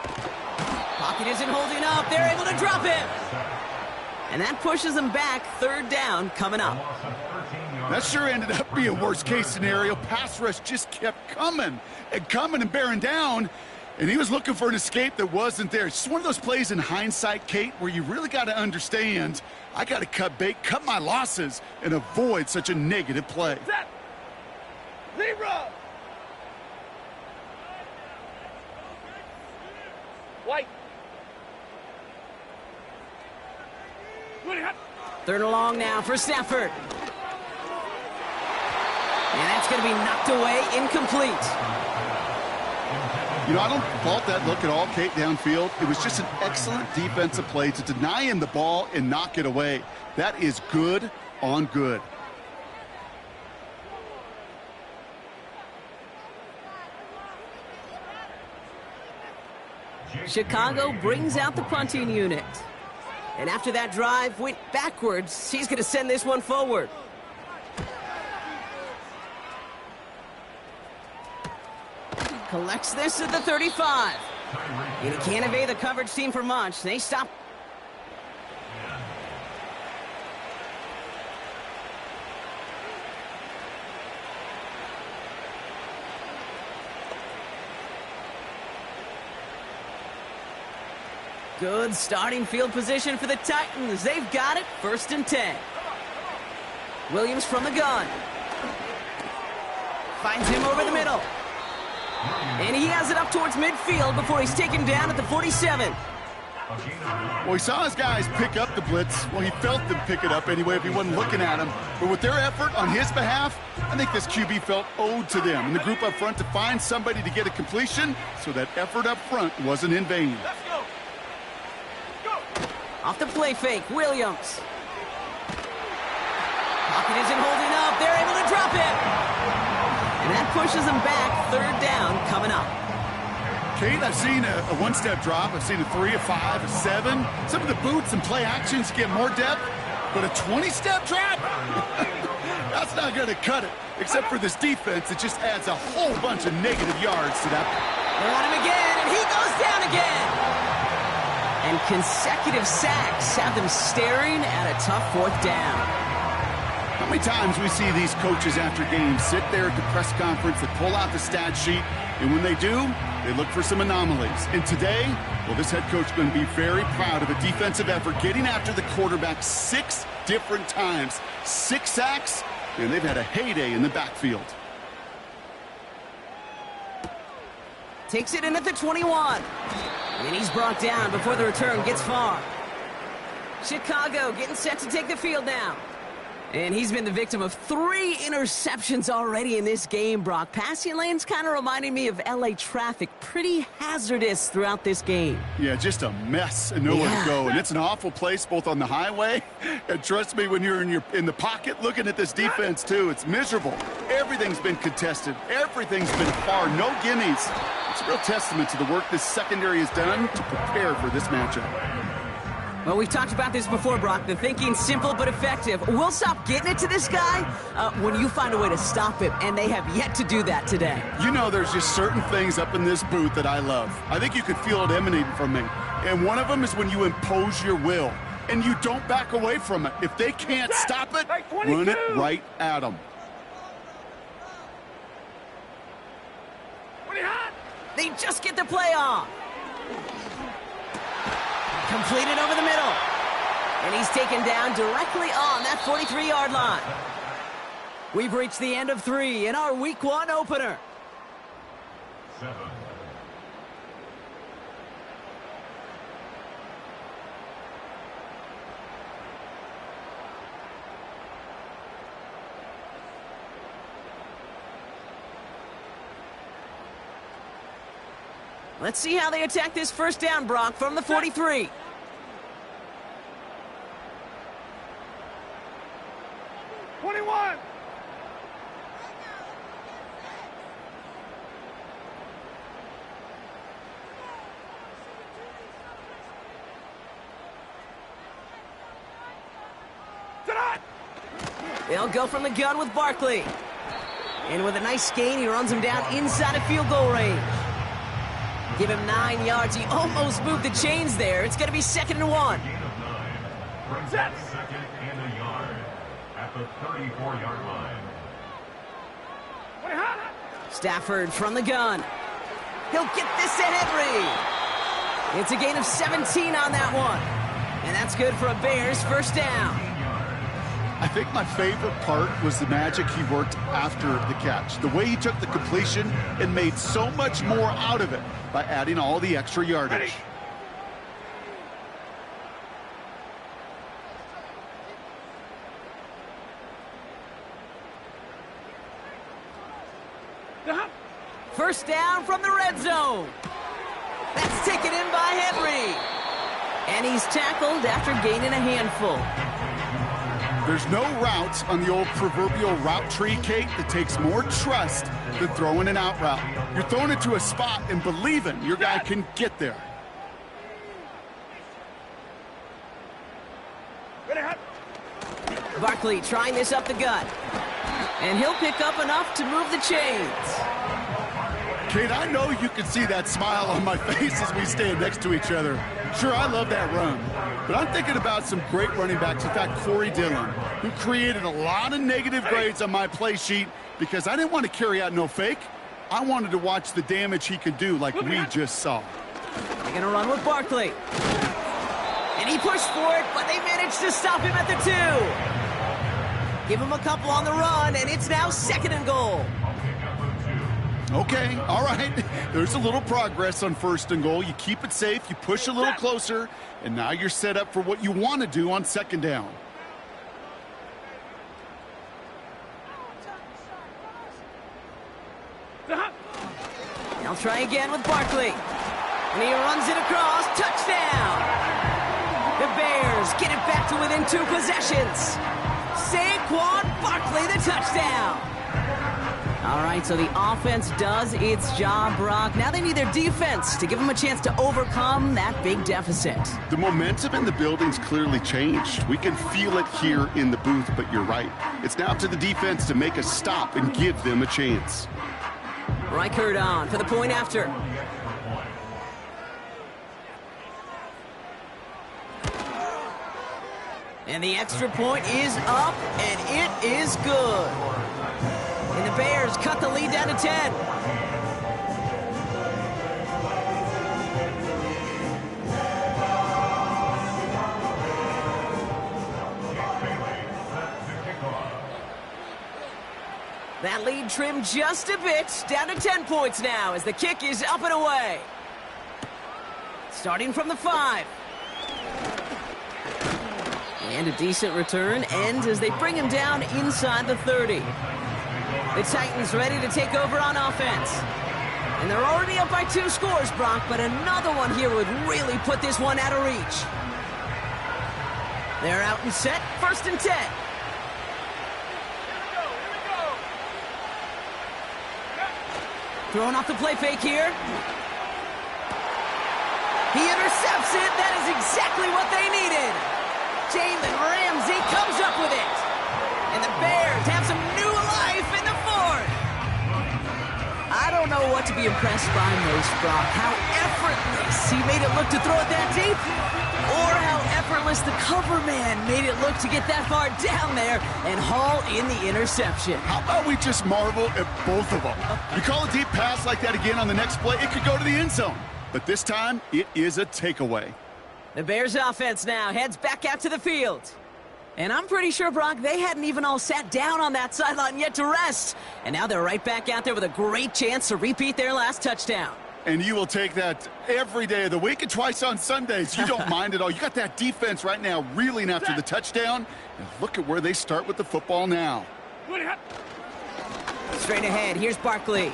Pocket isn't holding up. They're able to drop him. And that pushes them back. 3rd down coming up. That sure ended up being a worst-case scenario. Pass rush just kept coming and bearing down, and he was looking for an escape that wasn't there. It's just one of those plays in hindsight, Kate, where you really got to understand, I got to cut bait, cut my losses, and avoid such a negative play. Set. Zebra. White. 3rd and long now for Stafford. And that's going to be knocked away, incomplete. You know, I don't fault that look at all, Kate, downfield. It was just an excellent defensive play to deny him the ball and knock it away. That is good on good. Chicago brings out the punting unit. And after that drive went backwards, he's going to send this one forward. Collects this at the 35. And he can't evade the coverage team for much. They stop. Good starting field position for the Titans. They've got it. 1st and 10. Williams from the gun. Finds him over the middle. And he has it up towards midfield before he's taken down at the 47. Well, he saw his guys pick up the blitz. Well, he felt them pick it up anyway if he wasn't looking at him. But with their effort on his behalf, I think this QB felt owed to them and the group up front to find somebody to get a completion, so that effort up front wasn't in vain. Let's go. Off the play fake, Williams. Pocket isn't holding up. They're able to drop it. And that pushes them back. 3rd down coming up. Kate, I've seen a one-step drop. I've seen a 3, a 5, a 7. Some of the boots and play actions get more depth, but a 20-step drop? That's not going to cut it. Except for this defense, it just adds a whole bunch of negative yards to that. They want him again, and he goes down again. And consecutive sacks have them staring at a tough 4th down. How many times we see these coaches after games sit there at the press conference, they pull out the stat sheet, and when they do, they look for some anomalies. And today, well, this head coach is going to be very proud of a defensive effort, getting after the quarterback 6 different times. 6 sacks, and they've had a heyday in the backfield. Takes it in at the 21. And he's brought down before the return gets far. Chicago getting set to take the field now. And he's been the victim of 3 interceptions already in this game, Brock. Passing lanes kind of reminding me of LA traffic. Pretty hazardous throughout this game. Yeah, just a mess and nowhere to go. And it's an awful place both on the highway. And trust me, when you're in the pocket looking at this defense, too, it's miserable. Everything's been contested. Everything's been far. No gimmies. It's a real testament to the work this secondary has done to prepare for this matchup. Well, we've talked about this before, Brock. The thinking's simple but effective. We'll stop getting it to this guy when you find a way to stop him, and they have yet to do that today. You know, there's just certain things up in this booth that I love. I think you could feel it emanating from me. And one of them is when you impose your will, and you don't back away from it. If they can't stop it, run it right at them. They just get the play off. Completed over the middle. And he's taken down directly on that 43-yard line. We've reached the end of 3 in our Week 1 opener. 7. Let's see how they attack this 1st down, Brock, from the 43. They'll go from the gun with Barkley. And with a nice gain, he runs him down inside of field goal range. Give him 9 yards. He almost moved the chains there. It's going to be 2nd and 1. Gain of 9. Brings up 2nd and a yard at the 34-yard line. Stafford from the gun. He'll get this to Henry. It's a gain of 17 on that one. And that's good for a Bears first down. I think my favorite part was the magic he worked after the catch. The way he took the completion and made so much more out of it by adding all the extra yardage. First down from the red zone. That's taken in by Henry. And he's tackled after gaining a handful. There's no route on the old proverbial route tree, Kate, that takes more trust than throwing an out route. You're throwing it to a spot and believing your guy can get there. Barkley trying this up the gut. And he'll pick up enough to move the chains. Kate, I know you can see that smile on my face as we stand next to each other. Sure, I love that run, but I'm thinking about some great running backs. In fact, Corey Dillon, who created a lot of negative grades on my play sheet because I didn't want to carry out no fake. I wanted to watch the damage he could do like we just saw. They're going to run with Barkley. And he pushed for it, but they managed to stop him at the 2. Give him a couple on the run, and it's now 2nd and goal. Okay, all right. There's a little progress on 1st and goal. You keep it safe, you push a little closer, and now you're set up for what you want to do on 2nd down. They'll try again with Barkley. And he runs it across. Touchdown! The Bears get it back to within 2 possessions. Saquon Barkley, the touchdown. All right, so the offense does its job, Brock. Now they need their defense to give them a chance to overcome that big deficit. The momentum in the building's clearly changed. We can feel it here in the booth, but you're right. It's now to the defense to make a stop and give them a chance. Reichert on for the point after. And the extra point is up, and it is good. And the Bears cut the lead down to 10. That lead trimmed just a bit, down to 10 points now as the kick is up and away. Starting from the 5. And a decent return ends as they bring him down inside the 30. The Titans ready to take over on offense. And they're already up by 2 scores, Brock, but another one here would really put this one out of reach. They're out and set, 1st and 10. Throwing off the play fake here. He intercepts it. That is exactly what they needed. Jalen Ramsey comes up with it. And the Bears have some new life in the 4th. I don't know what to be impressed by most, Brock. How effortless he made it look to throw it that deep, or how effortless the cover man made it look to get that far down there and haul in the interception. How about we just marvel at both of them? You call a deep pass like that again on the next play, it could go to the end zone. But this time, it is a takeaway. The Bears offense now heads back out to the field. And I'm pretty sure, Brock, they hadn't even all sat down on that sideline yet to rest. And now they're right back out there with a great chance to repeat their last touchdown. And you will take that every day of the week and twice on Sundays. You don't mind at all. You got that defense right now reeling after the touchdown. And look at where they start with the football now. Straight ahead, here's Barkley.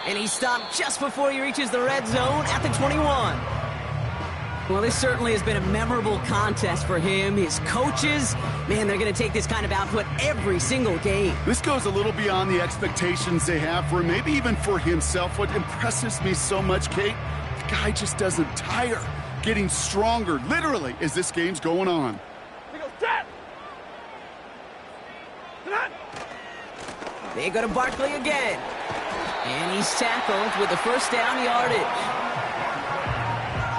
And he stopped just before he reaches the red zone at the 21. Well, this certainly has been a memorable contest for him. His coaches, man, they're going to take this kind of output every single game. This goes a little beyond the expectations they have for him, maybe even for himself. What impresses me so much, Kate, the guy just doesn't tire. Getting stronger, literally, as this game's going on. They go to Barkley again. And he's tackled with the first down yardage.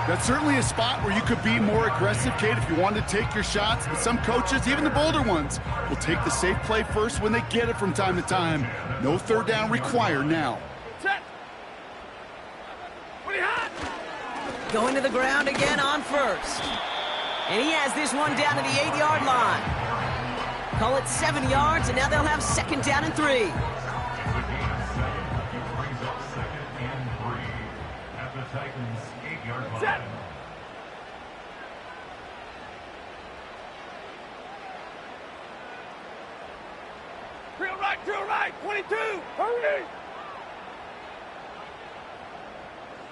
That's certainly a spot where you could be more aggressive, Kate, if you wanted to take your shots. But some coaches, even the bolder ones, will take the safe play first when they get it from time to time. No third down required now. Set. Pretty hot. Going to the ground again on first. And he has this one down to the 8-yard line. Call it 7 yards, and now they'll have second down and 3. Set. Drill right, 22. Hurry.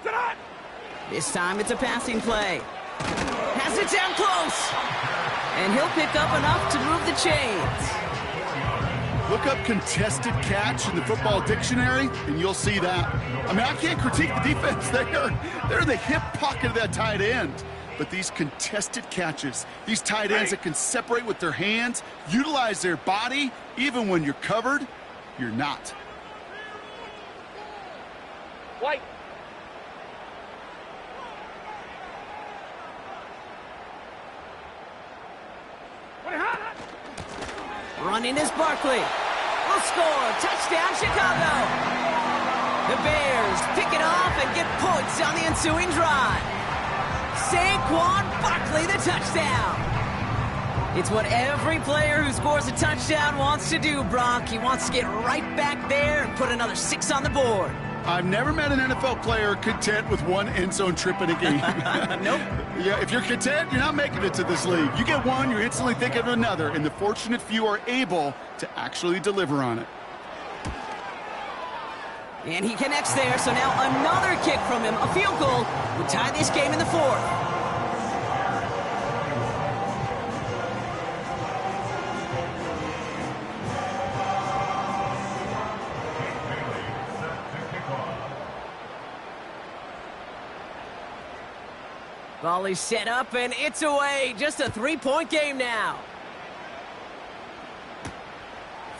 Sit on. This time it's a passing play. Has it down close. And he'll pick up enough to move the chains. Look up contested catch in the football dictionary, and you'll see that. I mean, I can't critique the defense. They're in the hip pocket of that tight end. But these contested catches, these tight ends that can separate with their hands, utilize their body, even when you're covered, you're not. White. Running is Barkley. Will score. Touchdown, Chicago. The Bears pick it off and get points on the ensuing drive. Saquon Barkley, the touchdown. It's what every player who scores a touchdown wants to do, Brock. He wants to get right back there and put another 6 on the board. I've never met an NFL player content with one end zone trip in a game. Nope. Yeah, if you're content, you're not making it to this league. You get one, you're instantly thinking of another, and the fortunate few are able to actually deliver on it. And he connects there, so now another kick from him. A field goal would tie this game in the 4th. Volley set up, and it's away. Just a 3-point game now.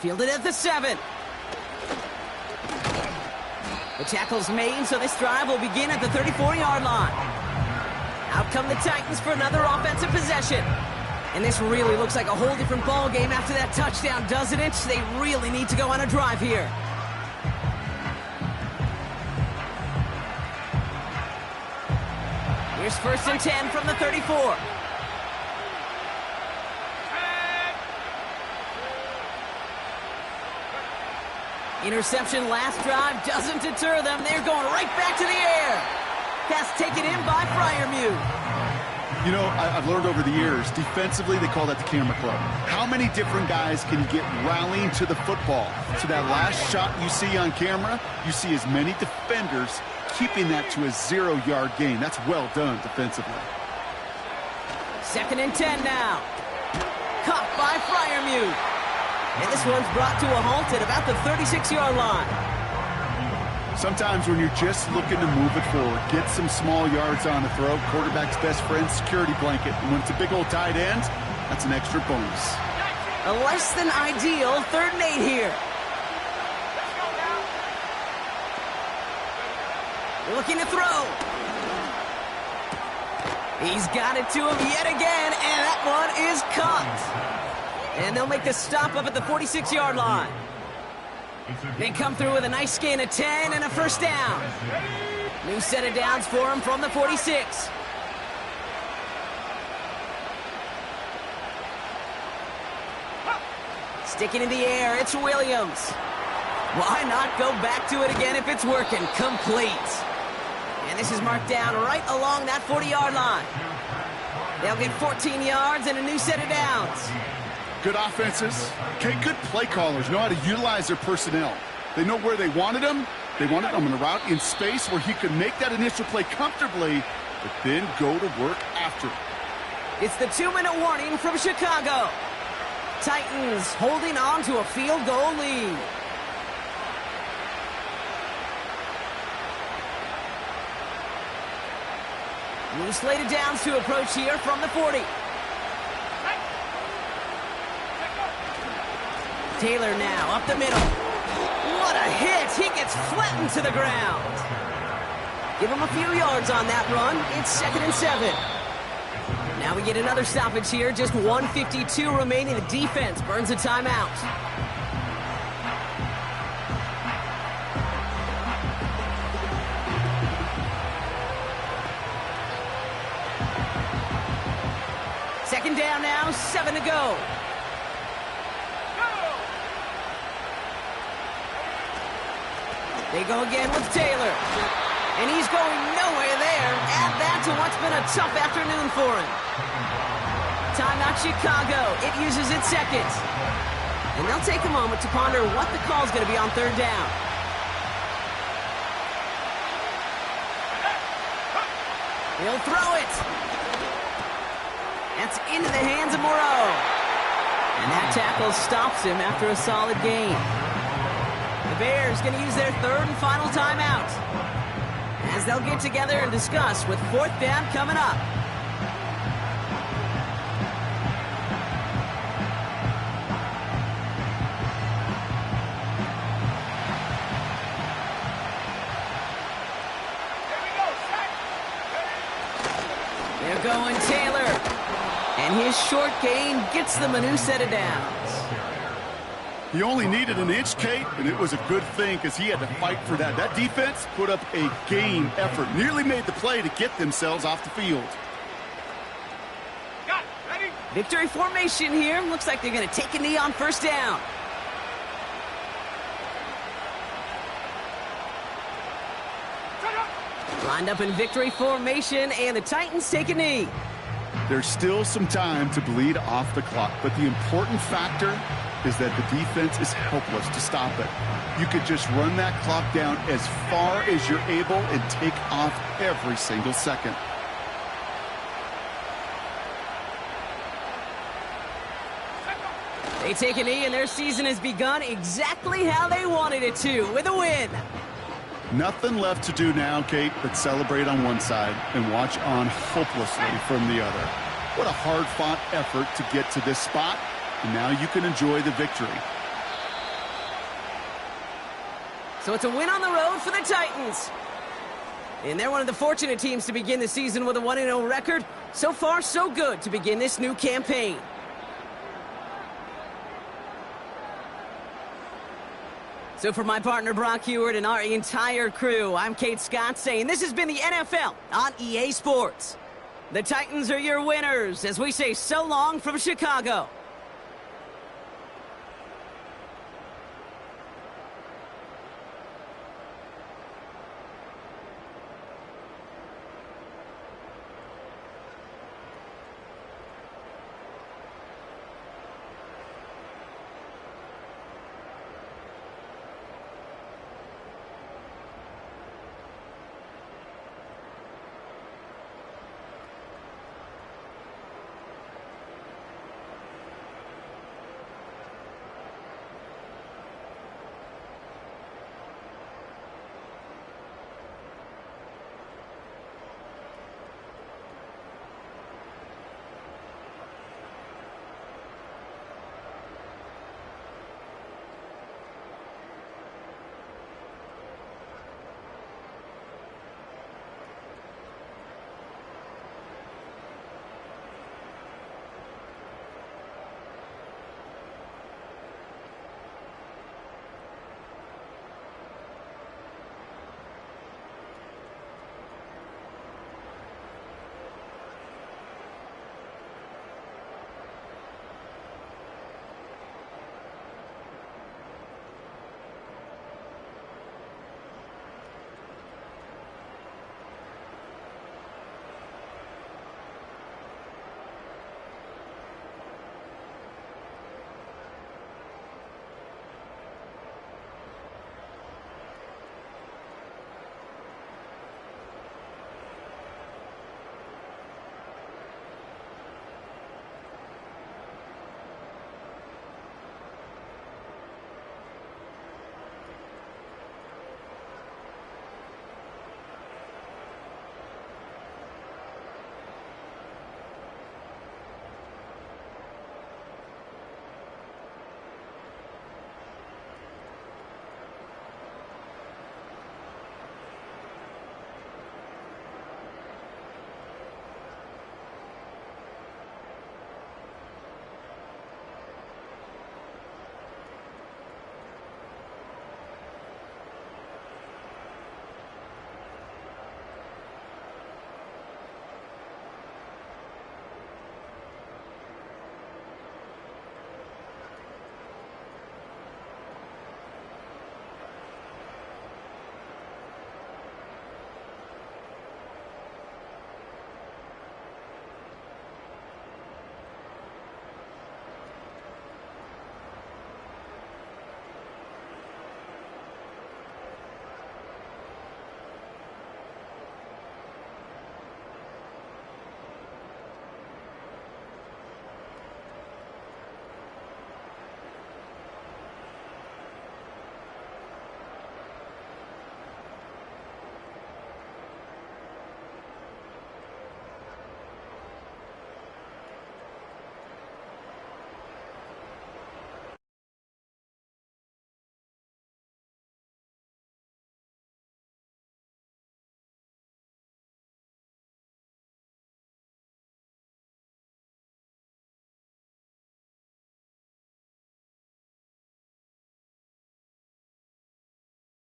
Fielded at the 7. The tackle's made, so this drive will begin at the 34-yard line. Out come the Titans for another offensive possession. And this really looks like a whole different ball game after that touchdown, doesn't it? They really need to go on a drive here. Here's 1st and 10 from the 34. Interception last drive doesn't deter them. They're going right back to the air. Pass taken in by Freiermuth. You know, I've learned over the years, defensively, they call that the camera club. How many different guys can you get rallying to the football? So that last shot you see on camera, you see as many defenders keeping that to a 0-yard gain. That's well done defensively. 2nd and 10 now. Caught by Freiermuth. And this one's brought to a halt at about the 36-yard line. Sometimes when you're just looking to move it forward, get some small yards on the throw, quarterback's best friend, security blanket. And when it's a big old tight end, that's an extra bonus. A less than ideal 3rd and 8 here. Looking to throw. He's got it to him yet again, and that one is caught. And they'll make the stop up at the 46-yard line. They come through with a nice gain of 10 and a 1st down. New set of downs for him from the 46. Sticking in the air, it's Williams. Why not go back to it again if it's working? Complete. And this is marked down right along that 40-yard line. They'll get 14 yards and a new set of downs. Good offenses. Okay, good play callers know how to utilize their personnel. They know where they wanted them. They wanted them on the route in space where he could make that initial play comfortably, but then go to work after. It's the 2-minute warning from Chicago. Titans holding on to a field goal lead. New slate of downs to approach here from the 40. Taylor now up the middle. hit. He gets flattened to the ground. Give him a few yards on that run. It's 2nd and 7. Now we get another stoppage here. Just 1:52 remaining. The defense burns a timeout. Second down now, 7 to go. They go again with Taylor. And he's going nowhere there. Add that to what's been a tough afternoon for him. Timeout Chicago. It uses its second. And they'll take a moment to ponder what the call's going to be on 3rd down. He'll throw it. That's into the hands of Moreau. And that tackle stops him after a solid gain. The Bears going to use their 3rd and final timeout, as they'll get together and discuss with 4th down coming up. They're going Taylor. And his short gain gets them a new set of downs. He only needed an inch, Kate, and it was a good thing because he had to fight for that. That defense put up a game effort, nearly made the play to get themselves off the field. Got it. Ready? Victory formation here. Looks like they're going to take a knee on 1st down. Lined up in victory formation, and the Titans take a knee. There's still some time to bleed off the clock, but the important factor is that the defense is helpless to stop it. You could just run that clock down as far as you're able and take off every single second. They take a knee, and their season has begun exactly how they wanted it to, with a win. Nothing left to do now, Kate, but celebrate on one side and watch on hopelessly from the other. What a hard-fought effort to get to this spot, and now you can enjoy the victory. So it's a win on the road for the Titans. And they're one of the fortunate teams to begin the season with a 1-0 record. So far, so good to begin this new campaign. So for my partner Brock Heward and our entire crew, I'm Kate Scott saying this has been the NFL on EA Sports. The Titans are your winners as we say so long from Chicago.